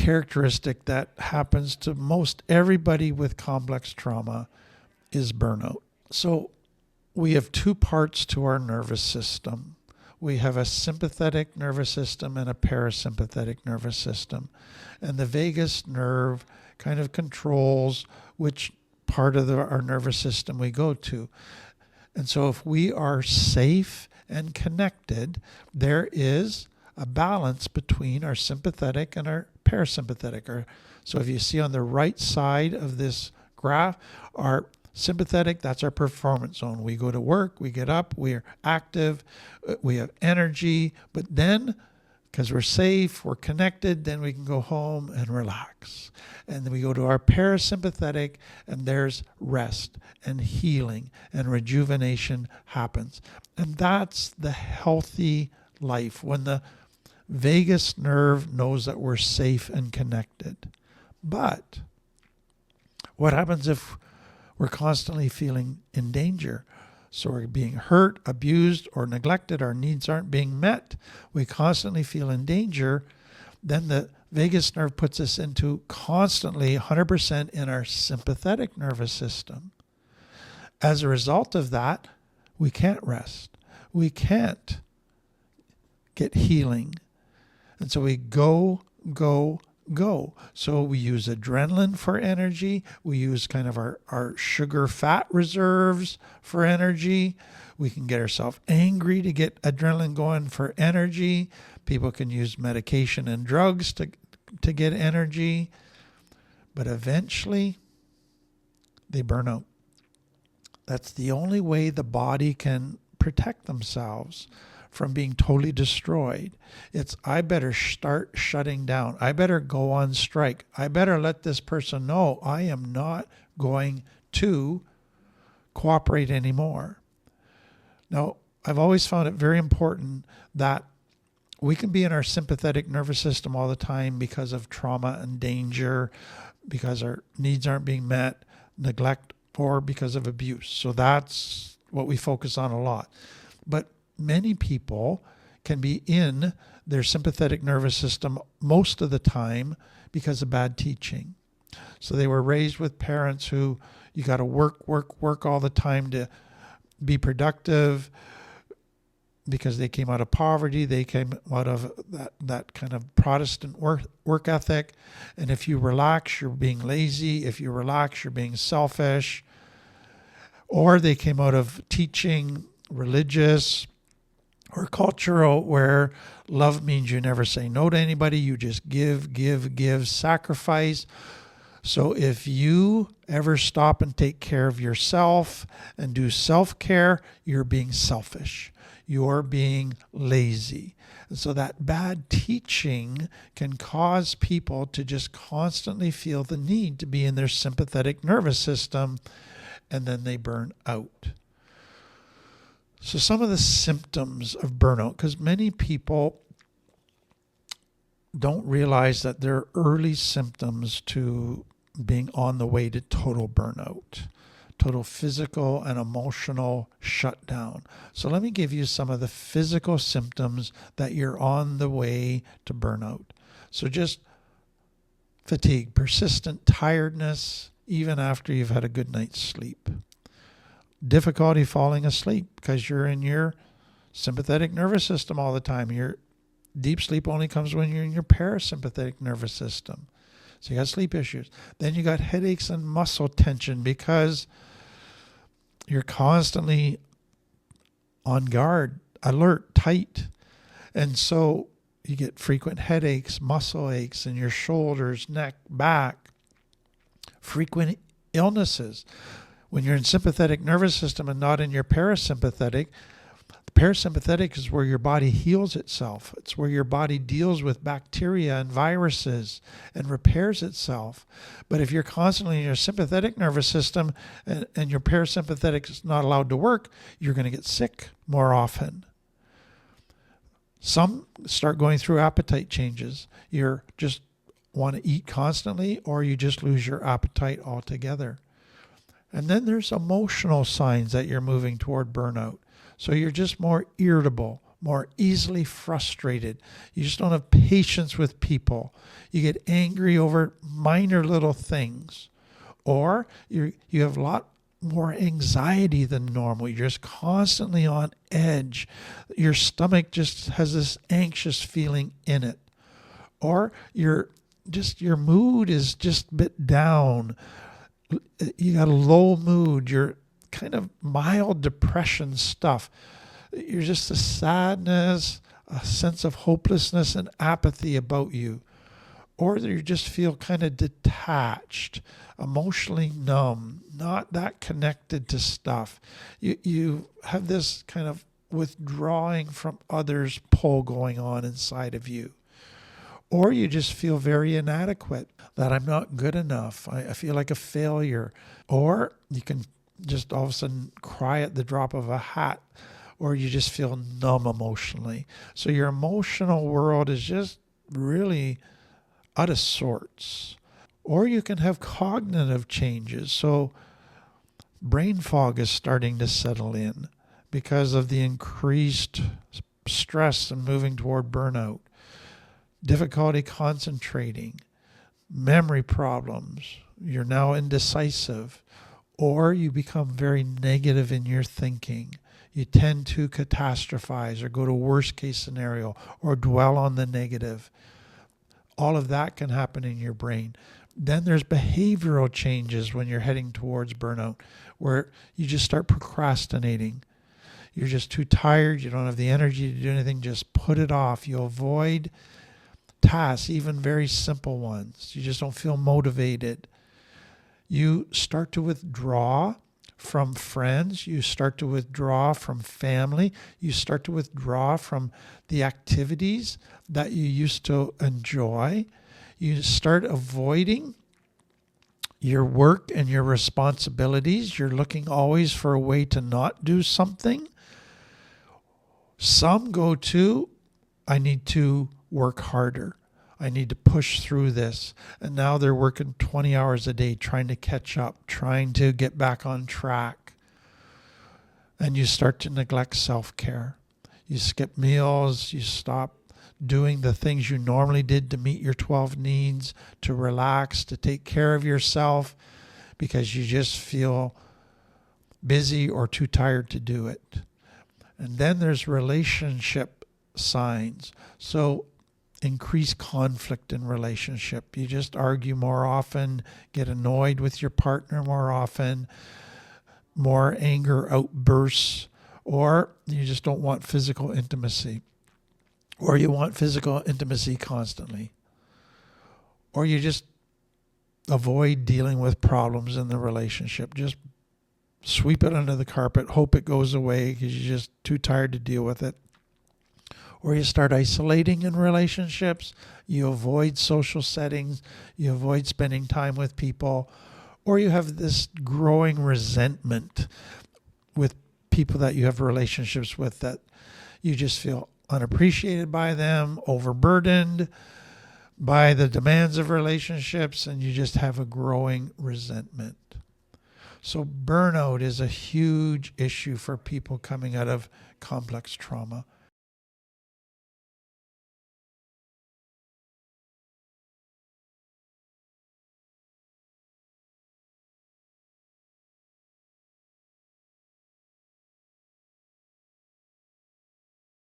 characteristic that happens to most everybody with complex trauma is burnout. So we have two parts to our nervous system. We have a sympathetic nervous system and a parasympathetic nervous system. And the vagus nerve kind of controls which part of our nervous system we go to. And so if we are safe and connected, there is a balance between our sympathetic and our parasympathetic. So if you see on the right side of this graph, our sympathetic, that's our performance zone. We go to work, we get up, we're active, we have energy, but then because we're safe, we're connected, then we can go home and relax. And then we go to our parasympathetic, and there's rest and healing and rejuvenation happens. And that's the healthy life, when the vagus nerve knows that we're safe and connected. But what happens if we're constantly feeling in danger? So we're being hurt, abused, or neglected. Our needs aren't being met. We constantly feel in danger. Then the vagus nerve puts us into constantly 100% in our sympathetic nervous system. As a result of that, we can't rest. We can't get healing. And so we go. So we use adrenaline for energy. We use kind of our sugar fat reserves for energy. We can get ourselves angry to get adrenaline going for energy. People can use medication and drugs to get energy. But eventually, they burn out. That's the only way the body can protect themselves from being totally destroyed. It's, I better start shutting down. I better go on strike. I better let this person know I am not going to cooperate anymore. Now, I've always found it very important that we can be in our sympathetic nervous system all the time because of trauma and danger, because our needs aren't being met, neglect, or because of abuse. So that's what we focus on a lot. But many people can be in their sympathetic nervous system most of the time because of bad teaching. So they were raised with parents who, you got to work all the time to be productive, because they came out of poverty. They came out of that kind of Protestant work ethic. And if you relax, you're being lazy. If you relax, you're being selfish. Or they came out of teaching religious or cultural, where love means you never say no to anybody. You just give, sacrifice. So if you ever stop and take care of yourself and do self-care, you're being selfish. You're being lazy. And so that bad teaching can cause people to just constantly feel the need to be in their sympathetic nervous system, and then they burn out. So some of the symptoms of burnout, because many people don't realize that there are early symptoms to being on the way to total burnout, total physical and emotional shutdown. So let me give you some of the physical symptoms that you're on the way to burnout. So just fatigue, persistent tiredness, even after you've had a good night's sleep. Difficulty falling asleep because you're in your sympathetic nervous system all the time. Your deep sleep only comes when you're in your parasympathetic nervous system. So you got sleep issues. Then you got headaches and muscle tension because you're constantly on guard, alert, tight. And so you get frequent headaches, muscle aches in your shoulders, neck, back, frequent illnesses. When you're in sympathetic nervous system and not in your parasympathetic, the parasympathetic is where your body heals itself. It's where your body deals with bacteria and viruses and repairs itself. But if you're constantly in your sympathetic nervous system and your parasympathetic is not allowed to work, you're going to get sick more often. Some start going through appetite changes. You just want to eat constantly, or you just lose your appetite altogether. And then there's emotional signs that you're moving toward burnout. So you're just more irritable, more easily frustrated. You just don't have patience with people. You get angry over minor little things. Or you have a lot more anxiety than normal. You're just constantly on edge. Your stomach just has this anxious feeling in it. Or your mood is just a bit down. You got a low mood. You're kind of mild depression stuff. You're just a sadness, a sense of hopelessness and apathy about you. Or you just feel kind of detached, emotionally numb, not that connected to stuff. You have this kind of withdrawing from others pull going on inside of you. Or you just feel very inadequate, that I'm not good enough. I feel like a failure. Or you can just all of a sudden cry at the drop of a hat, or you just feel numb emotionally. So your emotional world is just really out of sorts. Or you can have cognitive changes. So brain fog is starting to settle in because of the increased stress and moving toward burnout. Difficulty concentrating, memory problems, you're now indecisive, or you become very negative in your thinking. You tend to catastrophize or go to worst case scenario or dwell on the negative. All of that can happen in your brain. Then there's behavioral changes when you're heading towards burnout, where you just start procrastinating. You're just too tired. You don't have the energy to do anything. Just put it off. You avoid tasks, even very simple ones. You just don't feel motivated. You start to withdraw from friends. You start to withdraw from family. You start to withdraw from the activities that you used to enjoy. You start avoiding your work and your responsibilities. You're looking always for a way to not do something. Some go to, I need to work harder. I need to push through this. And now they're working 20 hours a day trying to catch up, trying to get back on track. And you start to neglect self-care. You skip meals, you stop doing the things you normally did to meet your 12 needs, to relax, to take care of yourself, because you just feel busy or too tired to do it. And then there's relationship signs. So increased conflict in relationship. You just argue more often, get annoyed with your partner more often, more anger outbursts, or you just don't want physical intimacy. Or you want physical intimacy constantly. Or you just avoid dealing with problems in the relationship. Just sweep it under the carpet, hope it goes away because you're just too tired to deal with it. Or you start isolating in relationships. You avoid social settings. You avoid spending time with people. Or you have this growing resentment with people that you have relationships with, that you just feel unappreciated by them, overburdened by the demands of relationships, and you just have a growing resentment. So burnout is a huge issue for people coming out of complex trauma.